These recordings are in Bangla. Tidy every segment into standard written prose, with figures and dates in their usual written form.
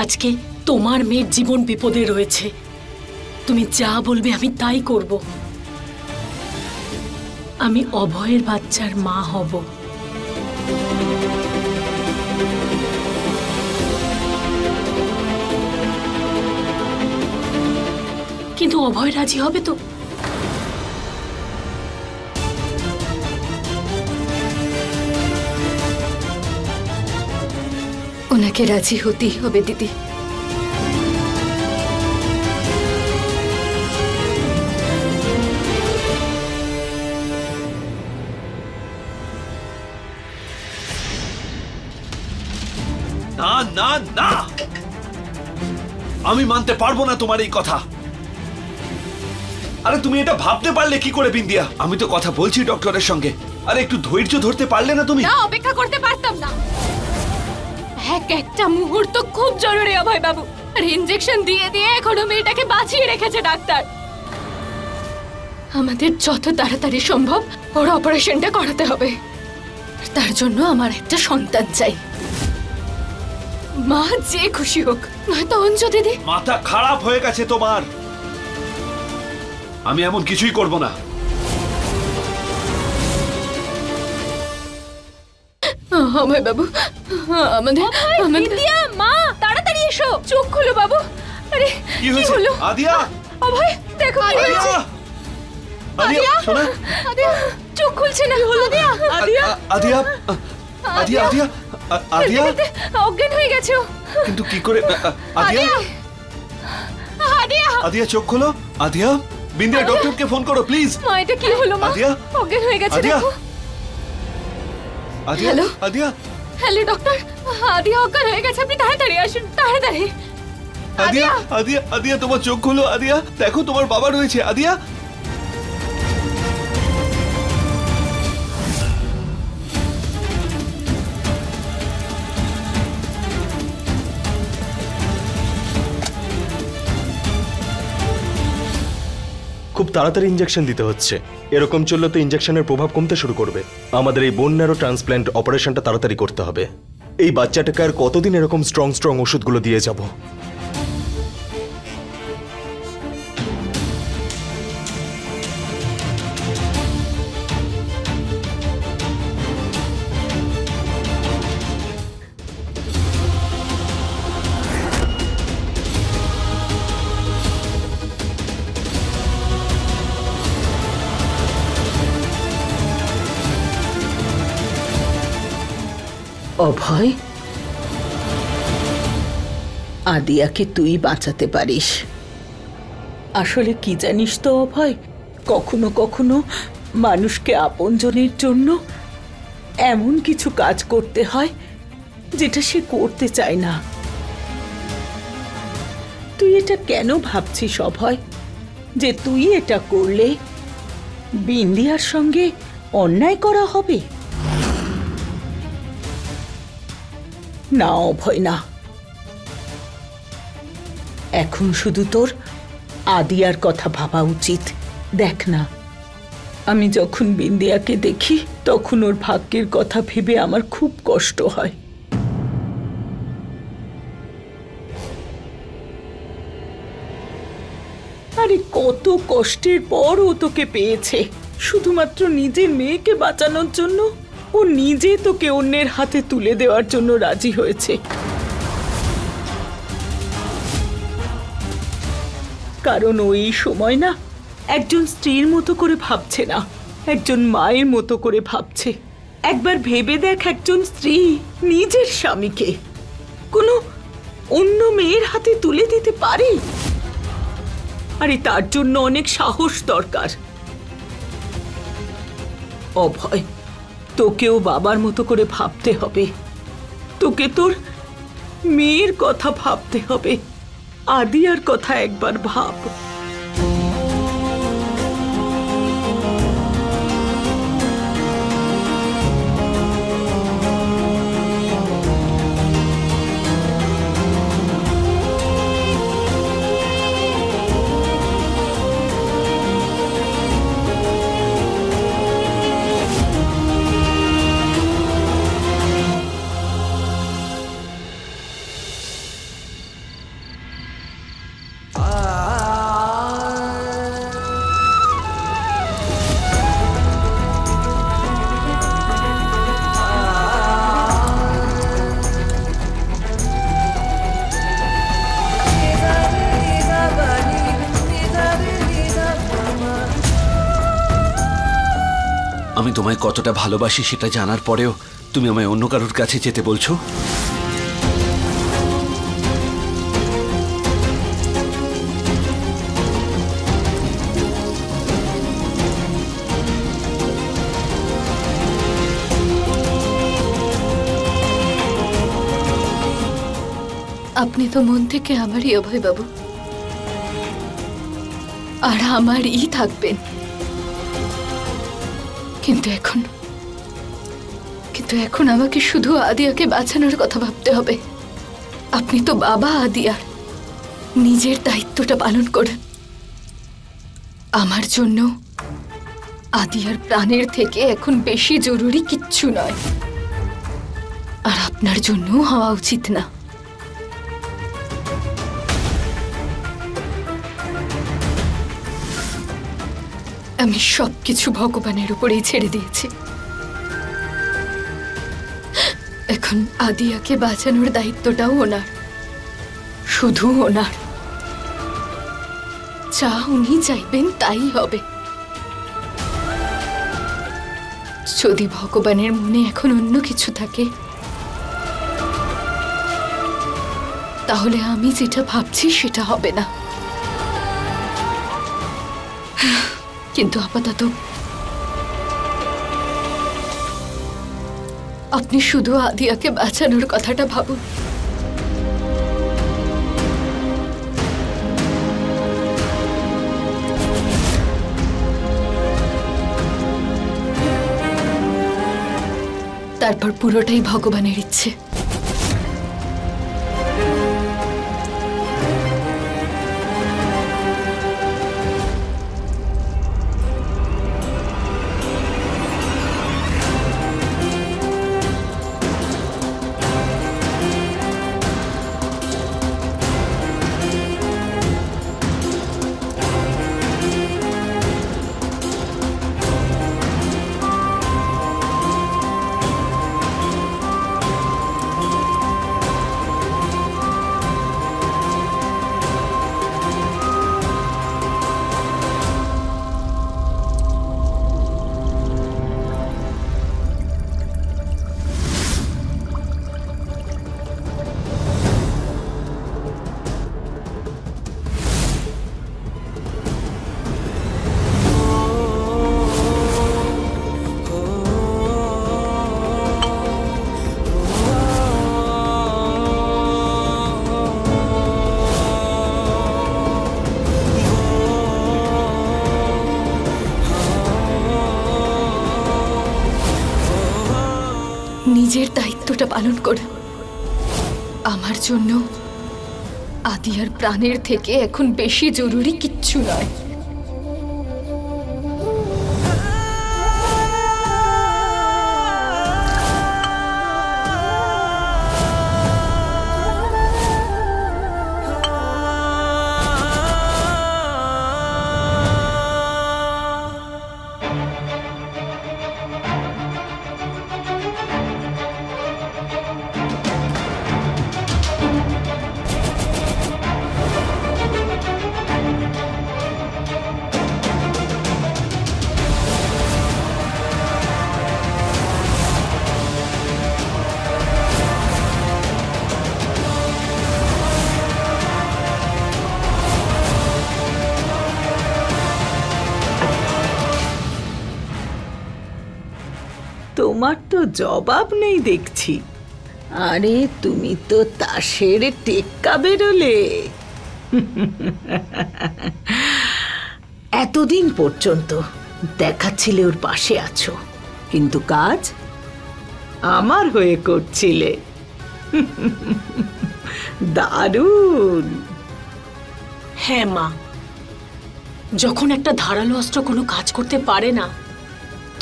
আজকে তোমার মেয়ের জীবন বিপদে রয়েছে, তুমি যা বলবে আমি তাই করব। আমি অভয়ের বাচ্চার মা হব। কিন্তু অভয় রাজি হবে তো? ওনাকে রাজি হতেই হবে দিদি। না না না, আমি মানতে পারবো না তোমার এই কথা। আরে তুমি এটা ভাবতে পারলে কি করে বিন্দিয়া? আমি তো কথা বলছি ডক্টরের সঙ্গে। আরে একটু ধৈর্য ধরতে পারলে না তুমি? না, অপেক্ষা করতে পারতাম না। একটা মুহূর্ত খুব জরুরি অভয় বাবু। আর ইনজেকশন দিয়ে দিয়ে এখনো মেয়েটাকে বাঁচিয়ে রেখেছে ডাক্তার। আমাদের যত তাড়াতাড়ি সম্ভব ওর অপারেশনটা করাতে হবে। তার জন্য আমার একটা সন্তান চাই। মা যে খুশি হোক, নয়তো অঞ্জু দিদি। মাথা খারাপ হয়ে গেছে তোমার। আমি এমন কিছুই করব না। অভয় বাবু, আমাদের বিন্দিয়া মা, তাড়াতাড়ি এসো। চোখ খুলো বাবু। আরে কি হয়েছে? আদিয়া, অভয় দেখো কি হয়েছে। আদিয়া শোনা, আদিয়া চোখ খুলছে না। হলো আদিয়া? আদিয়া আদিয়া আদিয়া আদিয়া আদিয়া অজ্ঞান হয়ে গেছো। কিন্তু কি করে? আদিয়া আদিয়া আদিয়া চোখ খোলো। আদিয়া, বিন্দিয়া ডক্টরকে ফোন করো প্লিজ। মা এটা কি হলো মা? আদিয়া অজ্ঞান হয়ে গেছে আদিয়া দেখো। আদিয়া হ্যালো আদিয়া হ্যালো ডক্টর, আদিয়া অজ্ঞান হয়ে গেছে, আপনি তাড়াতাড়ি আসুন তাড়াতাড়ি। আদিয়া আদিয়া আদিয়া তোমার চোখ খোলো। আদিয়া দেখো তোমার বাবা রয়েছে। আদিয়া খুব তাড়াতাড়ি ইনজেকশন দিতে হচ্ছে। এরকম চললে তো ইনজেকশনের প্রভাব কমতে শুরু করবে। আমাদের এই বোন ন্যারো ট্রান্সপ্ল্যান্ট অপারেশনটা তাড়াতাড়ি করতে হবে। এই বাচ্চাটাকে আর কতদিন এরকম স্ট্রং ওষুধগুলো দিয়ে যাব? অভয়, আদিয়াকে তুই বাঁচাতে পারিস। আসলে কি জানিস তো অভয়, কখনো কখনো মানুষকে আপনজনের জন্য এমন কিছু কাজ করতে হয় যেটা সে করতে চায় না। তুই এটা কেন ভাবছিস অভয়, যে তুই এটা করলে বিন্দিয়ার সঙ্গে অন্যায় করা হবে? না অভয় না, এখন শুধু তোর আদিয়ার কথা ভাবা উচিত। দেখ না, আমি যখন বিন্দিয়াকে দেখি তখন ওর ভাগ্যের কথা ভেবে আমার খুব কষ্ট হয়। আরে কত কষ্টের পর ও তোকে পেয়েছে, শুধুমাত্র নিজের মেয়েকে বাঁচানোর জন্য ও নিজে তোকে অন্যের হাতে তুলে দেওয়ার জন্য রাজি হয়েছে। কারণ ওই সময় না একজন স্ত্রীর মতো করে ভাবছে না, একজন মায়ের মতো করে ভাবছে। একবার ভেবে দেখ, একজন স্ত্রী নিজের স্বামীকে কোনো অন্য মেয়ের হাতে তুলে দিতে পারে? আরে তার জন্য অনেক সাহস দরকার। অভয়, তোকেও বাবার মতো করে ভাবতে হবে। তোকে তোর মেয়ের কথা ভাবতে হবে। আদিয়ার কথা একবার ভাব। আমি তোমায় কতটা ভালোবাসি সেটা জানার পরেও তুমি আমায় অন্য কারোর কাছে যেতে বলছো? আপনি তো মন থেকে আমারই অভয় বাবু, আর আমারই থাকবেন। কিন্তু এখন আমাকে শুধু আদিয়াকে বাঁচানোর কথা ভাবতে হবে। আপনি তো বাবা আদিয়ার, নিজের দায়িত্বটা পালন করুন। আমার জন্য আদিয়ার প্রাণের থেকে এখন বেশি জরুরি কিচ্ছু নয়, আর আপনার জন্য হওয়া উচিত না। আমি সবকিছু ভগবানের উপরেই ছেড়ে দিয়েছি। এখন আদিয়াকে বাঁচানোর দায়িত্বটাও ওনার, শুধু ওনার। যা উনি চাইবেন তাই হবে। যদি ভগবানের মনে এখন অন্য কিছু থাকে, তাহলে আমি যেটা ভাবছি সেটা হবে না। কিন্তু আপাতত আপনি শুধু আদিয়াকে বাঁচানোর কথাটা ভাবুন। তারপর পুরোটাই ভগবানের ইচ্ছে। নিজের দায়িত্বটা পালন করুন। আমার জন্য আদিয়ার প্রাণের থেকে এখন বেশি জরুরি কিচ্ছু নয়। তোমার তো জবাব নেই দেখছি। আরে তুমি তো তাসের টেক্কা বেরোলে। এতদিন পর্যন্ত দেখাচ্ছিলে ওর পাশে আছো, কিন্তু কাজ আমার হয়ে করছিলে। দারুণ। হ্যাঁ মা, যখন একটা ধারালো অস্ত্র কোনো কাজ করতে পারে না,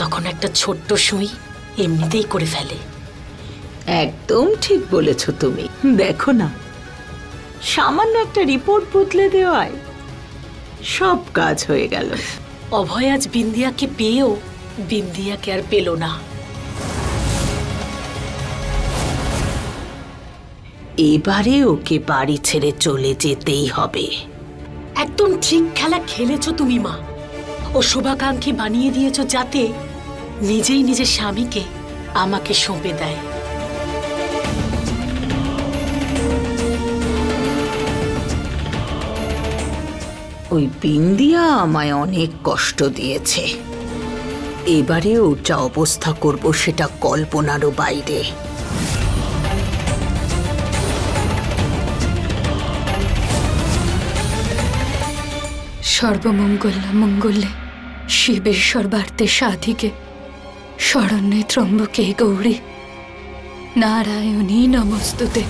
তখন একটা ছোট্ট সুই এমনিতেই করে ফেলে। একদম ঠিক বলেছ তুমি। দেখো না, সামান্য একটা রিপোর্ট বদলে দেওয়ায় সব কাজ হয়ে গেল। অভয় আজ বিন্দিয়াকে পেয়েও বিন্দিয়াকে আর পেল না। এবারে ওকে বাড়ি ছেড়ে চলে যেতেই হবে। একদম ঠিক খেলা খেলেছো তুমি মা। ও শুভাকাঙ্ক্ষী বানিয়ে দিয়েছো যাতে নিজেই নিজের স্বামীকে আমাকে সঁপে দেয়। ওই বিন্দিয়া আমায় অনেক কষ্ট দিয়েছে। এবারে ওর যা অবস্থা করব সেটা কল্পনারও বাইরে। সর্বমঙ্গলা মঙ্গলে শিবে সর্বার্থে সাধিকে শরণ্যে ত্রম্বকে গৌরী নারায়ণী নমস্তুতে।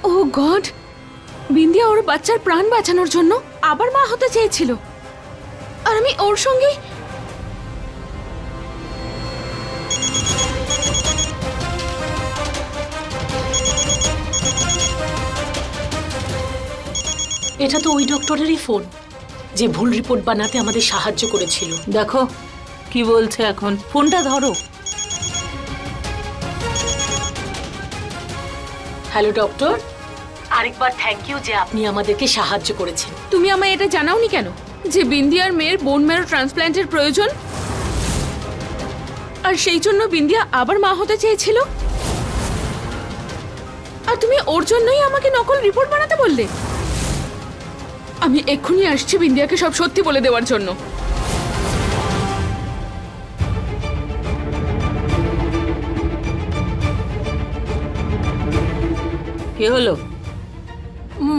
ও গড, বিন্দিয়া ওর বাচ্চার প্রাণ বাঁচানোর জন্য আবার মা হতে চেয়েছিল, আর আমি ওর সঙ্গে। এটা তো ওই ডক্টরেরই ফোন, যে ভুল রিপোর্ট বানাতে আমাদের সাহায্য করেছিল। দেখো কি বলছে এখন, ফোনটা ধরো। হ্যালো ডক্টর, আরেকবার থ্যাংক ইউ যে আপনি আমাদেরকে সাহায্য করেছেন। তুমি আমায় এটা জানাওনি কেন যে বিন্দিয়ার মেয়ের বোন ম্যারো ট্রান্সপ্ল্যান্টের প্রয়োজন, আর সেই জন্য বিন্দিয়া আবার মা হতে চেয়েছিল, আর তুমি ওর জন্যই আমাকে নকল রিপোর্ট বানাতে বললে? আমি এক্ষুনি আসছি বিন্দিয়াকে সব সত্যি বলে দেওয়ার জন্য। কি হলো?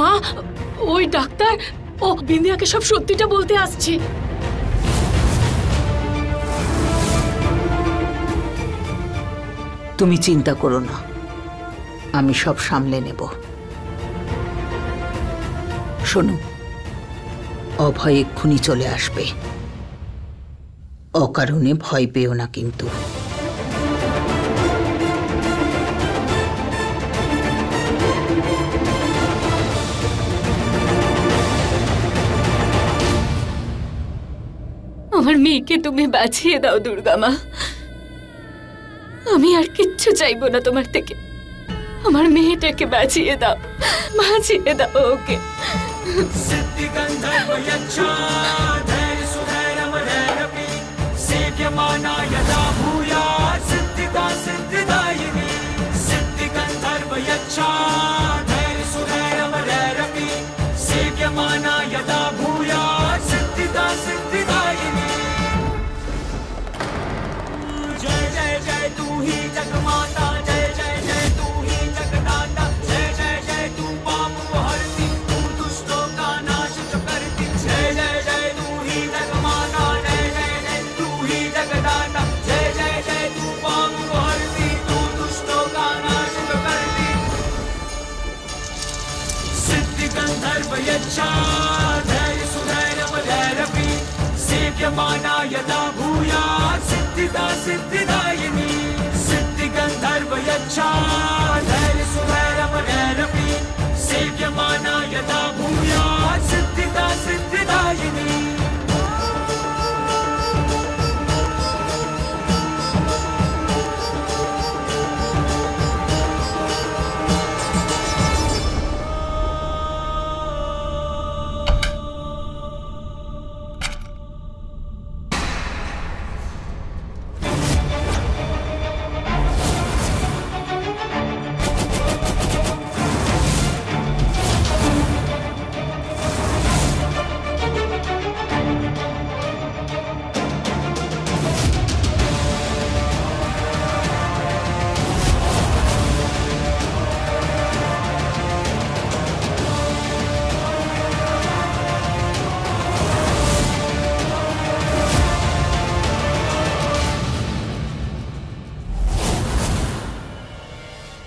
মা, ওই ডাক্তার ও বিন্দিয়াকে সব সত্যিটা বলতে আসছে। তুমি চিন্তা করো না, আমি সব সামলে নেব। শোনো, অভয় এক্ষুনি চলে আসবে, অকারণে ভয় পেও না কিন্তু। আমার মেয়েকে তুমি বাঁচিয়ে দাও দুর্গা মা, আমি আর কিচ্ছু চাইবো না তোমার থেকে। আমার মেয়েটাকে বাঁচিয়ে দাও, বাঁচিয়ে দাও ওকে।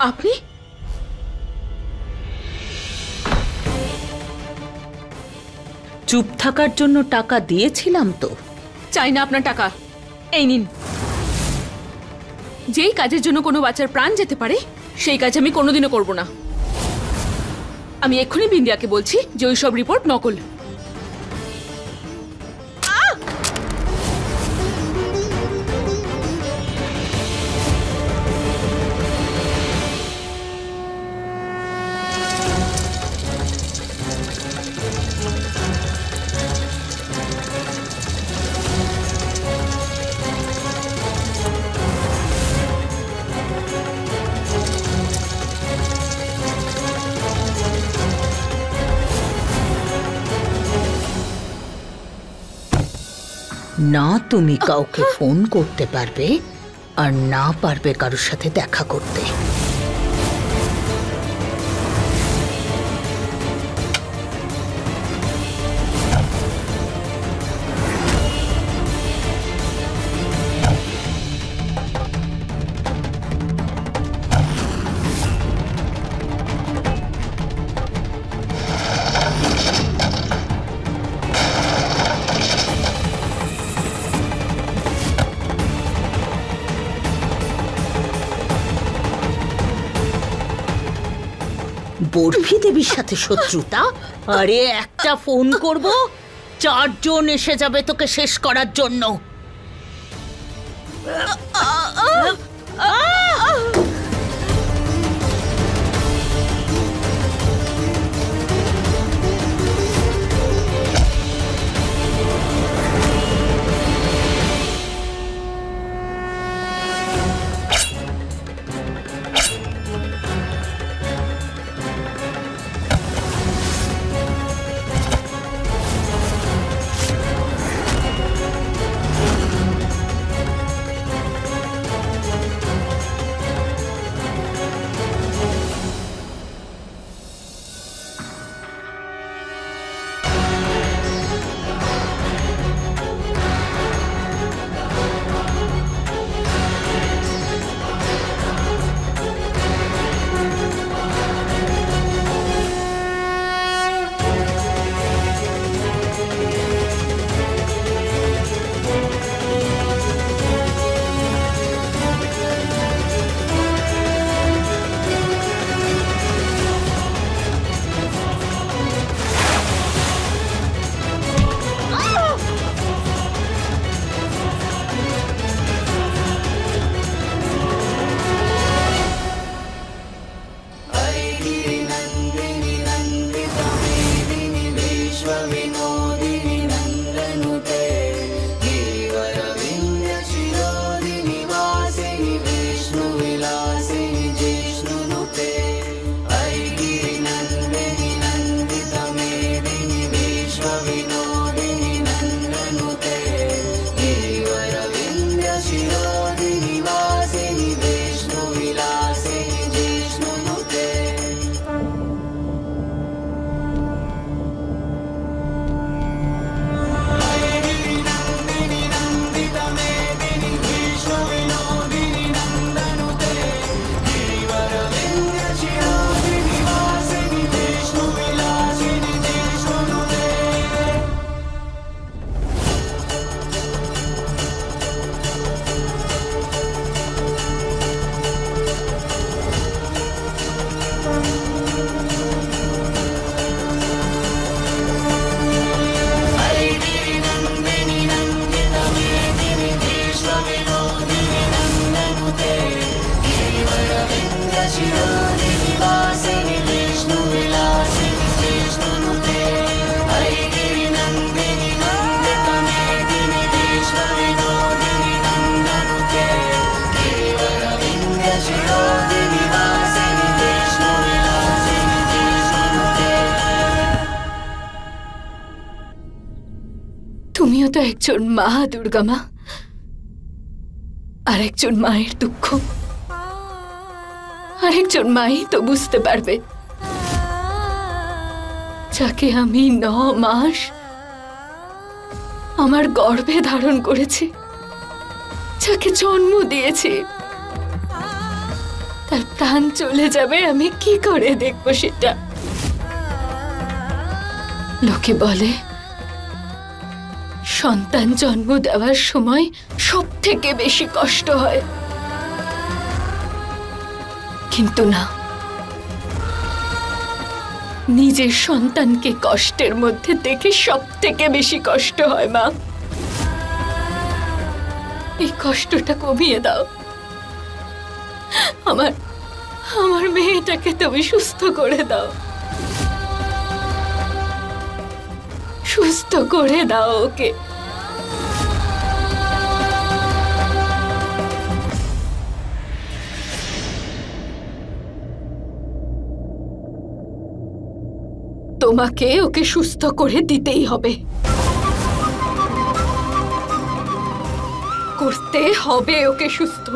আপনি? চুপ থাকার জন্য টাকা দিয়েছিলাম তো। চাই না আপনার টাকা, এই নিন। যেই কাজের জন্য কোনো বাচ্চার প্রাণ যেতে পারে সেই কাজ আমি কোনোদিনও করব না। আমি এক্ষুনি বিন্দিয়াকে বলছি যে ওই সব রিপোর্ট নকল। না তুমি কাউকে ফোন করতে পারবে আর না পারবে কারোর সাথে দেখা করতে। বরফি দেবীর সাথে শত্রুতা? আরে একটা ফোন করব, 4 জন এসে যাবে তোকে শেষ করার জন্য। তুমিও তো একজন মা, দুর্গা মা, আর একজন মায়ের দুঃখ আরেকজন মাই তো বুঝতে পারবে। যাকে আমি 9 মাস আমার গর্ভে ধারণ করেছি, যাকে জন্ম দিয়েছি, তার প্রাণ চলে যাবে, আমি কি করে দেখবো সেটা? লোকে বলে সন্তান জন্ম দেওয়ার সময় সব থেকে বেশি কষ্ট হয়, কিন্তু না, নিজের সন্তানকে কষ্টের মধ্যে দেখে সব থেকে বেশি কষ্ট হয় মা। এই কষ্টটা কমিয়ে দাও। আমার মেয়েটাকে তুমি সুস্থ করে দাও, সুস্থ করে দাও ওকে। তোমাকে ওকে সুস্থ করে দিতেই হবে, করতে হবে ওকে সুস্থ।